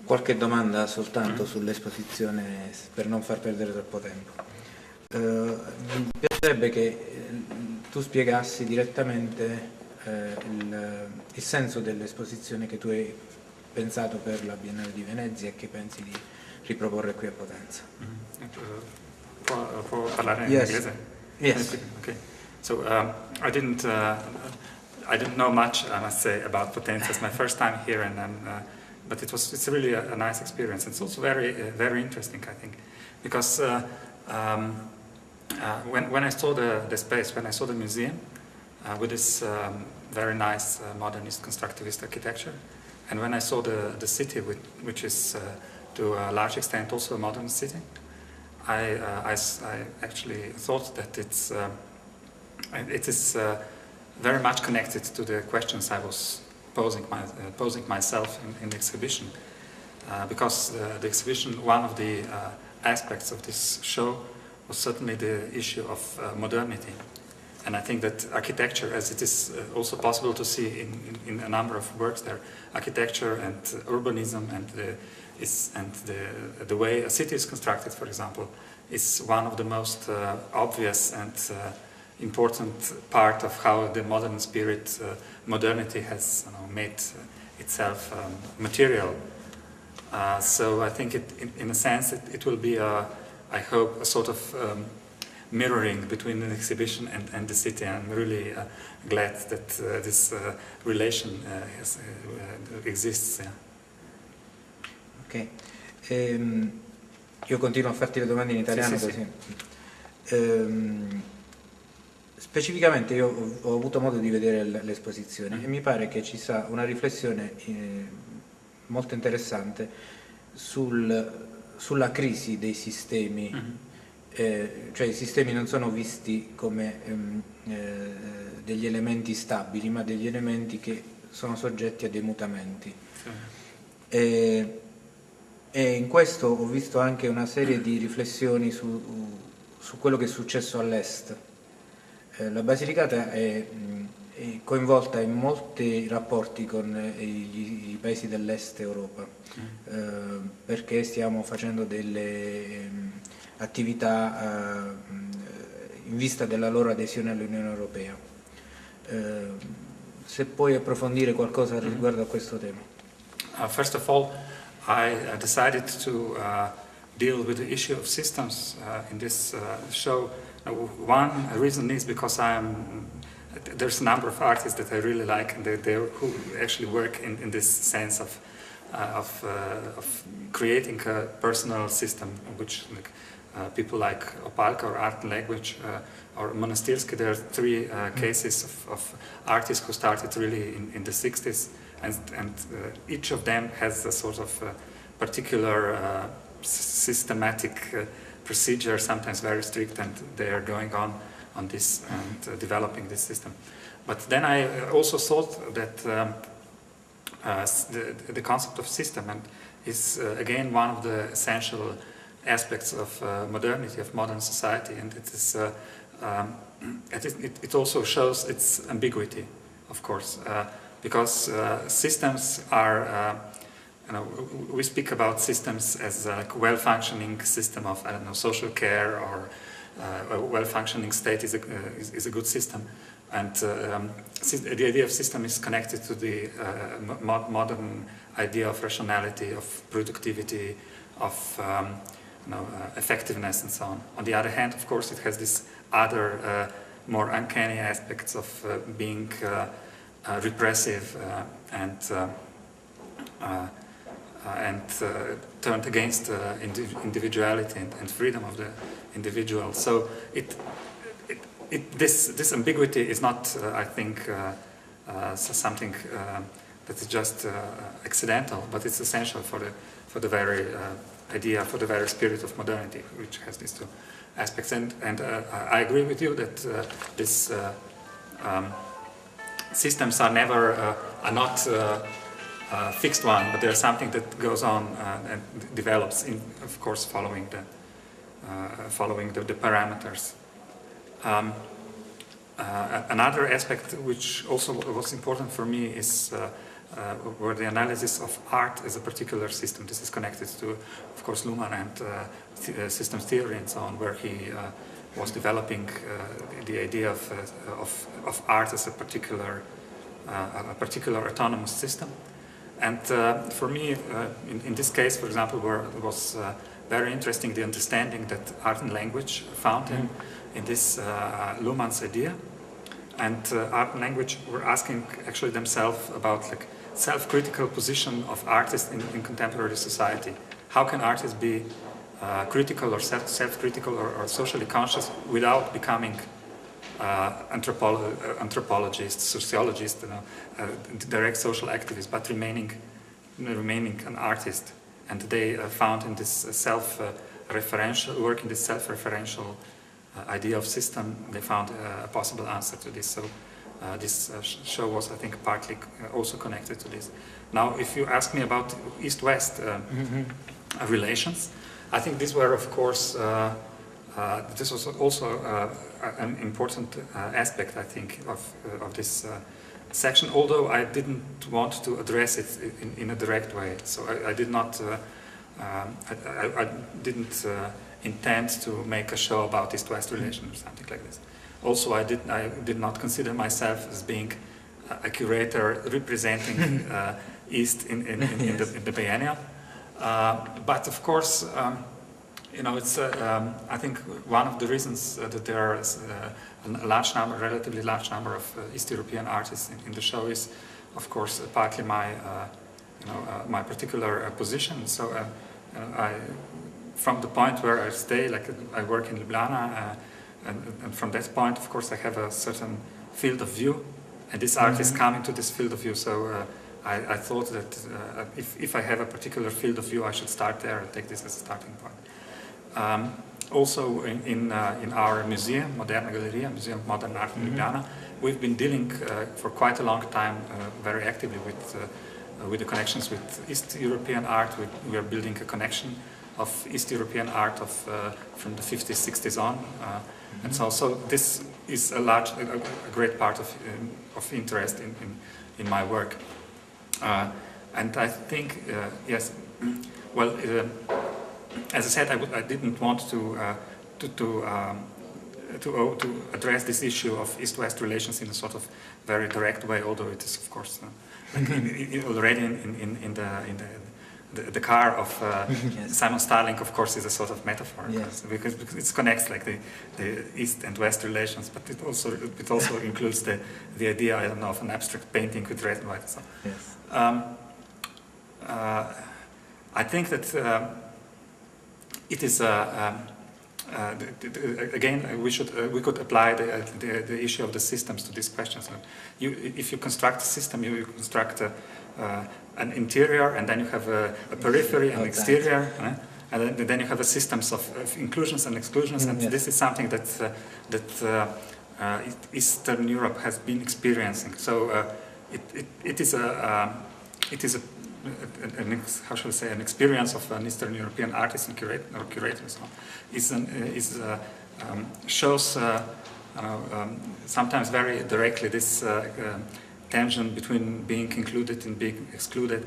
Qualche domanda soltanto sull'esposizione per non far perdere troppo tempo. Mi piacerebbe che tu spiegassi direttamente il senso dell'esposizione che tu hai pensato per la Biennale di Venezia e che pensi di riproporre qui a Potenza. Può parlare in inglese? Yes. Okay. So I didn't know much, I must say, about Potenza. It's my first time here, but it's really a nice experience. It's also very interesting, I think, because when I saw the space, when I saw the museum with this very nice modernist constructivist architecture, and when I saw the city, which is to a large extent also a modern city, I actually thought that it is very much connected to the questions I was posing myself in the exhibition, because the exhibition, one of the aspects of this show was certainly the issue of modernity. And I think that architecture, as it is also possible to see in a number of works there, architecture and urbanism and the way a city is constructed, for example, is one of the most obvious and important part of how the modern spirit, modernity has made itself material. So I think in a sense it will be, I hope, a sort of mirroring between the exhibition and the city. I'm really glad that this relation exists. Yeah. Ok, io continuo a farti le domande in italiano così. Specificamente io ho avuto modo di vedere l'esposizione e mi pare che ci sia una riflessione molto interessante sulla crisi dei sistemi, cioè i sistemi non sono visti come degli elementi stabili, ma degli elementi che sono soggetti a dei mutamenti. E in questo ho visto anche una serie di riflessioni su quello che è successo all'est. La Basilicata è coinvolta in molti rapporti con i paesi dell'est Europa, perché stiamo facendo delle attività in vista della loro adesione all'Unione Europea. Se puoi approfondire qualcosa riguardo a questo tema. First of all, I decided to deal with the issue of systems in this show. One reason is because there's a number of artists that I really like, and who actually work in this sense of creating a personal system, which people like Opalka or Art and Language or Monastirsky. There are three cases of artists who started really in the 60s, and each of them has a sort of particular systematic procedure, sometimes very strict, and they are going on this and developing this system. But then I also thought that the concept of system is again one of the essential aspects of modernity, of modern society, and it also shows its ambiguity, of course, because systems are we speak about systems as a well-functioning system of, I don't know, social care, or a well-functioning state is a good system, and the idea of system is connected to the modern idea of rationality, of productivity, of effectiveness, and so on. On the other hand, of course, it has this other more uncanny aspects of being repressive and turned against individuality and freedom of the individual. So this ambiguity is not, I think, something that is just accidental, but it's essential for the very idea, for the very spirit of modernity, which has these two aspects. And I agree with you that these systems are never are not fixed one, but there's something that goes on and develops, of course, following the parameters. Another aspect which also was important for me is where the analysis of art as a particular system. This is connected to, of course, Luhmann and systems theory and so on, where he was developing the idea of art as a particular autonomous system. And for me, in this case, for example, where it was very interesting the understanding that art and language found in this Luhmann's idea. And art and language were asking actually themselves about like self-critical position of artists in contemporary society. How can artists be critical or self-critical or socially conscious without becoming anthropologists, sociologists, direct social activists, but remaining an artist? And they found in this self-referential work, in this self-referential idea of system, they found a possible answer to this. So this show was, I think, partly also connected to this. Now, if you ask me about East-West relations, I think these were, of course, this was also an important aspect, I think, of this section, although I didn't want to address it in a direct way. So I did not, I didn't intend to make a show about East-West relations or something like this. Also, I did not consider myself as being a curator representing East in the biennial. But of course, you know, it's I think one of the reasons that there are a large number, relatively large number of East European artists in the show is, of course, partly my my particular position. So from the point where I stay, like I work in Ljubljana, and from that point, of course, I have a certain field of view, and this artist come into this field of view. So I thought that if I have a particular field of view, I should start there and take this as a starting point. Also, in our museum, Moderna Galleria, Museum of Modern Art in Ljubljana, we've been dealing for quite a long time very actively with the connections with East European art. We are building a connection of East European art from the 50s, 60s on, and so this is a great part of interest in my work. And I think, yes, well, as I said, I didn't want to address this issue of East-West relations in a sort of very direct way, although it is, of course, already in the car of yes. Simon Starling, of course, is a sort of metaphor, yes. because it connects like the East and West relations, but it also includes the idea, I don't know, of an abstract painting with red and white. So, yes. I think that it is again we could apply the issue of the systems to these questions. If you construct a system, you construct an interior, and then you have a periphery and exterior, and then you have a systems of inclusions and exclusions, and yes. This is something that Eastern Europe has been experiencing. So it is how shall I say, an experience of an Eastern European artist and curator, so shows sometimes very directly this tension between being included and being excluded,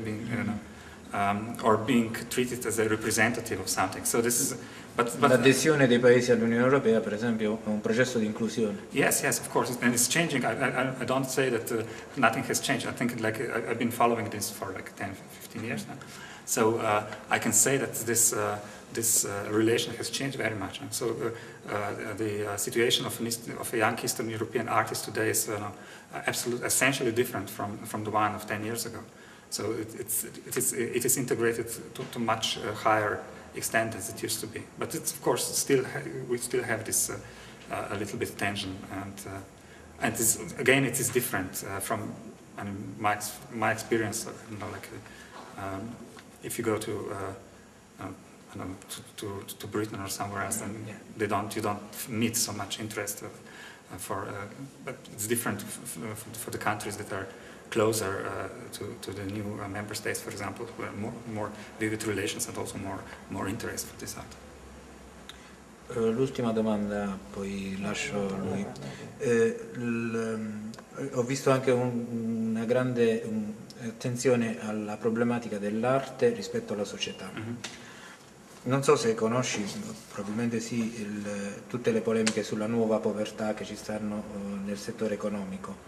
or being treated as a representative of something. So this is, but l'adesione dei paesi all'Unione Europea, per esempio, è un processo di inclusione. Yes, of course, and it's changing. I don't say that nothing has changed. I think like I've been following this for like 10, 15 years now. So I can say that this relation has changed very much. And so the situation of a young Eastern European artist today is essentially different from the one of 10 years ago. So it is integrated to much higher extent as it used to be. But it's, of course, we still have this a little bit tension, and again it is different from my experience. If you go to Britain or somewhere else, then you don't meet so much interest but it's different for the countries that are closer to the new member states, for example, who have more vivid relations and also more interest for this art. L'ultima domanda, poi lascio a lui. Ho visto anche una grande attenzione alla problematica dell'arte rispetto alla società. Non so se conosci, probabilmente sì, tutte le polemiche sulla nuova povertà che ci stanno nel settore economico,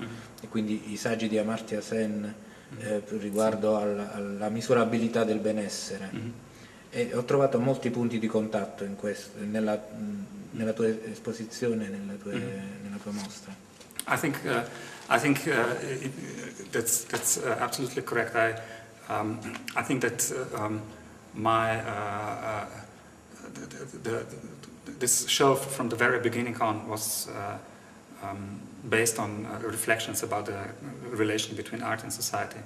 e quindi i saggi di Amartya Sen riguardo alla misurabilità del benessere. E ho trovato molti punti di contatto in questo, nella tua esposizione, nella tua mostra. I think that's absolutely correct. I think that this show from the very beginning on was based on reflections about the relation between art and society,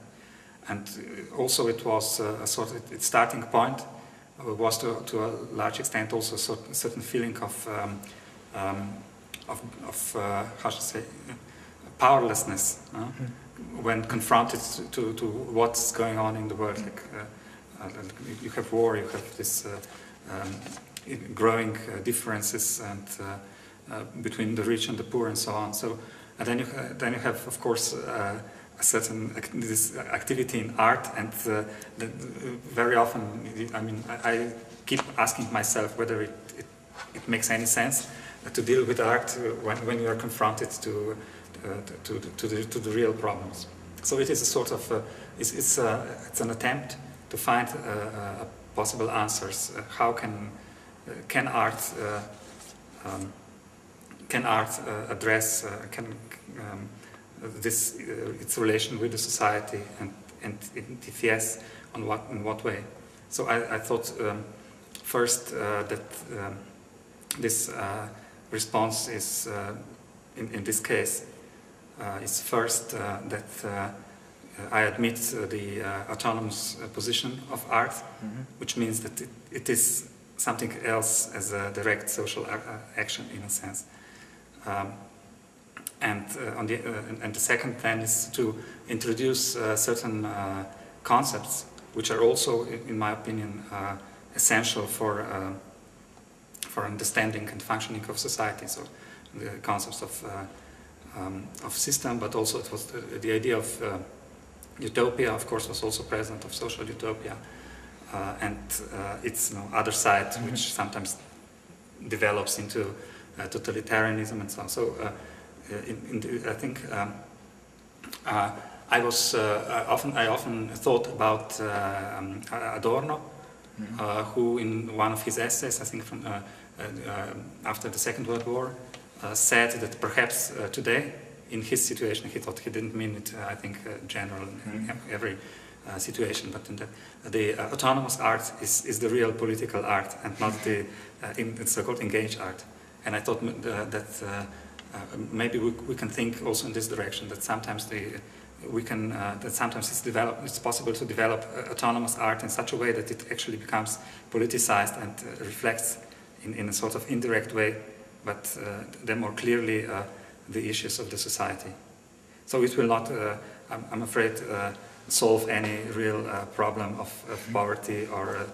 and also it was a sort of its starting point was to a large extent also a certain feeling of how should I say, powerlessness when confronted to what's going on in the world. Like, you have war, you have this growing differences and between the rich and the poor and so on. So, and then you have, of course, a certain this activity in art, and very often, I mean, I keep asking myself whether it makes any sense to deal with art when you are confronted to the real problems. So it is a sort of it's an attempt to find possible answers. How can art address this its relation with the society, and if yes, in what way? So I thought first that this response is in this case is first that I admit the autonomous position of art, which means that it is something else as a direct social action in a sense. And the second plan is to introduce certain concepts which are also, in my opinion, essential for understanding and functioning of society. So the concepts of system, but also it was the idea of utopia, of course, was also present, of social utopia, and its other side, which sometimes develops into totalitarianism and so on. So I think I often thought about Adorno, who in one of his essays, I think from after the Second World War, said that perhaps today, in his situation, he thought he didn't mean it, I think, general in every situation, but in the autonomous art is the real political art and not the so-called engaged art. And I thought that maybe we can think also in this direction, that sometimes it's possible to develop autonomous art in such a way that it actually becomes politicized and reflects in a sort of indirect way, but then more clearly the issues of the society. So it will not, I'm afraid, solve any real problem of poverty or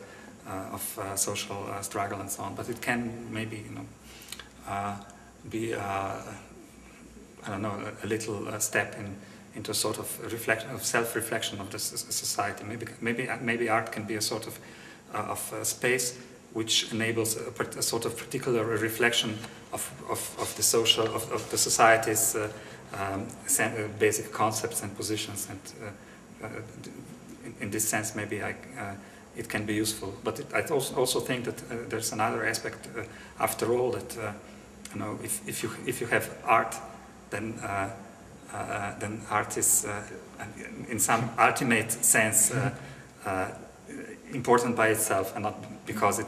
of social struggle and so on, but it can maybe, be I don't know, a little step into a sort of reflection, of self-reflection of the society. Maybe art can be a sort of space which enables a sort of particular reflection of the social, of the society's basic concepts and positions, and in this sense maybe it can be useful. But I also think that there's another aspect, after all, that if you have art, then art is in some ultimate sense important by itself, and not because it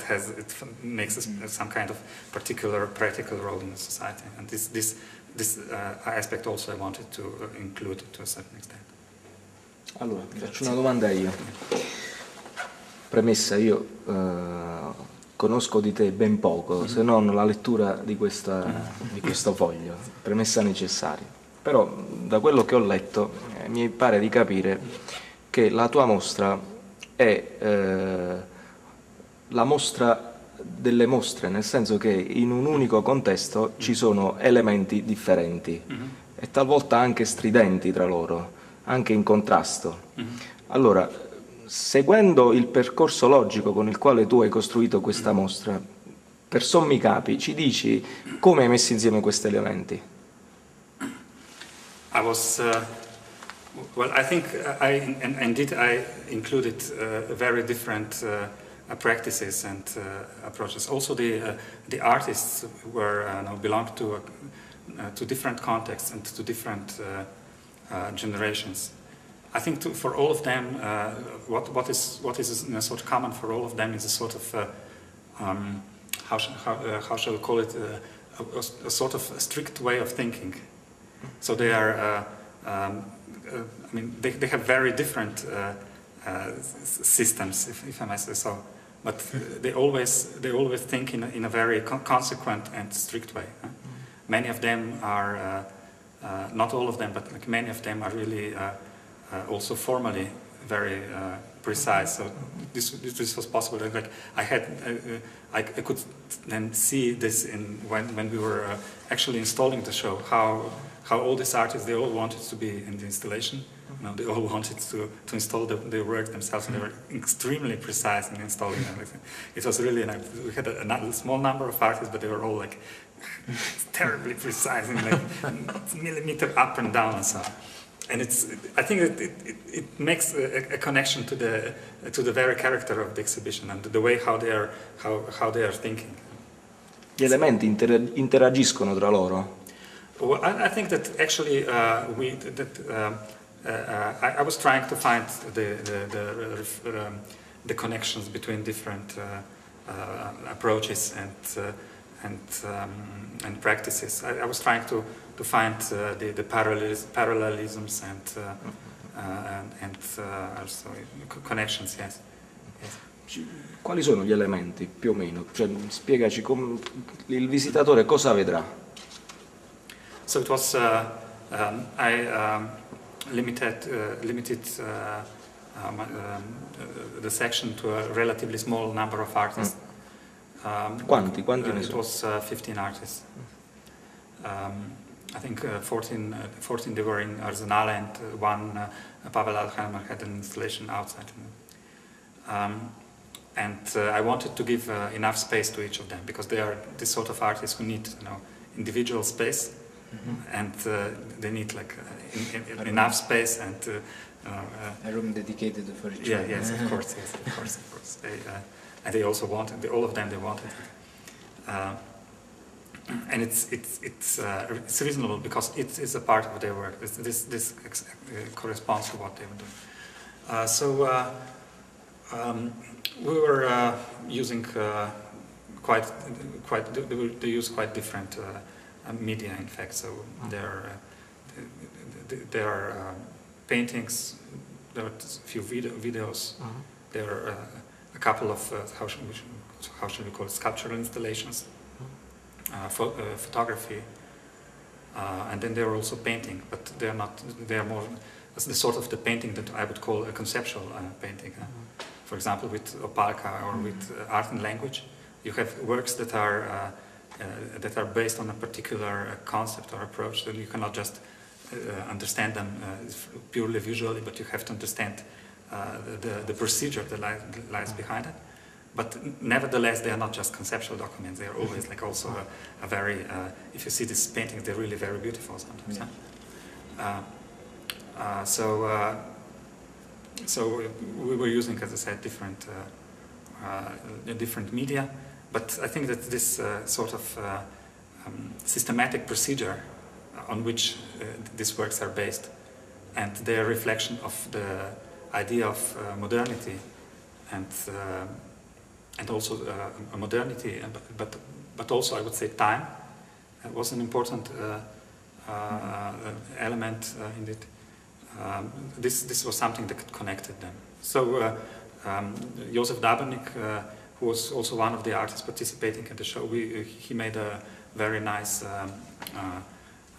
makes some kind of particular practical role in the society. And this aspect also I wanted to include to a certain extent. Allora, ti faccio una domanda io. Premessa, io conosco di te ben poco, se non la lettura di questo foglio, premessa necessaria. Però da quello che ho letto mi pare di capire che la tua mostra è la mostra delle mostre, nel senso che in un unico contesto ci sono elementi differenti e talvolta anche stridenti tra loro. anche in contrasto. Allora, seguendo il percorso logico con il quale tu hai costruito questa mostra, per sommi capi ci dici come hai messo insieme questi elementi? Well, I think indeed I included very different practices and approaches. Also, the artists belong to different contexts and to different generations. I think for all of them, what is sort of common for all of them is a sort of how shall we call it, a sort of a strict way of thinking. So they are. I mean, they have very different systems, if I may say so. But they always think in a very consequent and strict way. Many of them are, not all of them, but like many of them are really also formally very precise. So this was possible. Like I could then see this when we were actually installing the show, how all these artists, they all wanted to be in the installation. They all wanted to install their work themselves, and they were extremely precise in installing everything. It was really, we had a small number of artists, but they were all like terribly precise, and like millimeter up and down and so on. And I think it makes a connection to the very character of the exhibition and the way how they are thinking. Gli elementi interagiscono tra loro? Well, I think that actually I was trying to find the connections between different approaches and practices. I was trying to find the parallelisms and also connections. Yes. Quali sono gli elementi più o meno? Cioè, spiegaci il visitatore cosa vedrà. So it was I limited the section to a relatively small number of artists. Quanti ne it sono? was 15 artists. I think 14 they were in Razionale, and one Pavel Alheimer had an installation outside. And I wanted to give enough space to each of them, because they are the sort of artists who need individual space. And they need like enough space and a room dedicated for each one. Yes, of course. And they also wanted, all of them, they wanted it. And it's reasonable, because it is a part of their work. This corresponds to what they were doing. So we were using they use quite different media, in fact. So there are paintings, there are a few videos, there are a couple of how should we call it, sculptural installations, photography, and then there are also painting, but they are more the sort of the painting that I would call a conceptual painting. For example, with Opalka or with art and language, you have works that are based on a particular concept or approach, that you cannot just understand them purely visually, but you have to understand the procedure that lies behind it. But nevertheless, they are not just conceptual documents. They are always like also a very, if you see these paintings, they're really very beautiful sometimes. Yeah. So we were using, as I said, different media. But I think that this sort of systematic procedure on which these works are based, and their reflection of the idea of modernity, and also modernity, but also I would say time, was an important element in it. This was something that connected them. So Josef Dabernik, who was also one of the artists participating at the show, he made a very nice,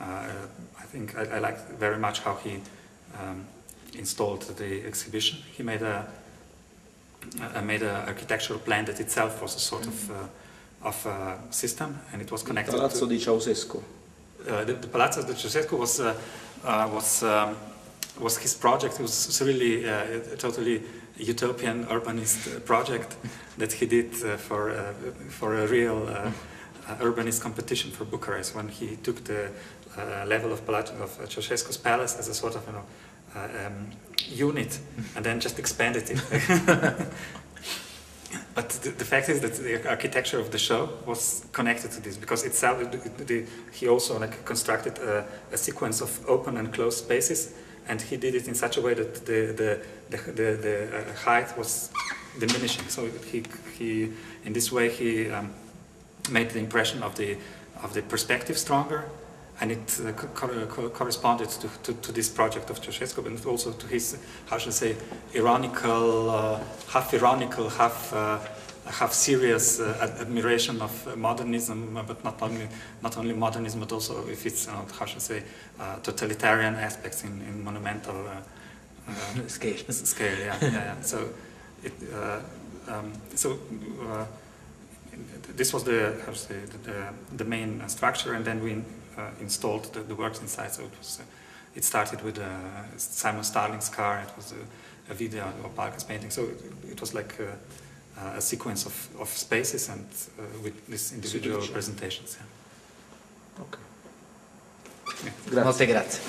I think I like very much how he installed the exhibition. He made a architectural plan that itself was a sort of system, and it was connected. Palazzo di Ceausescu. The Palazzo di Ceausescu was was his project. It was really a totally utopian urbanist project that he did for a real urbanist competition for Bucharest, when he took the level of Ceausescu's palace as a sort of unit and then just expanded it. But the fact is that the architecture of the show was connected to this, because itself he also constructed a sequence of open and closed spaces, and he did it in such a way that the height was diminishing. So he in this way he made the impression of the perspective stronger, and it corresponded to this project of Ceausescu, and also to his, how should I say, ironical, half serious admiration of modernism, but not only modernism, but also if it's how should I say, totalitarian aspects in monumental scale. Yeah. So this was the, how to say, the main structure, and then we installed the works inside. So it started with Simon Starling's car. It was a video of Balka's painting. So it was like a sequence of spaces and with these individual presentations. Yeah. Okay. Molte grazie.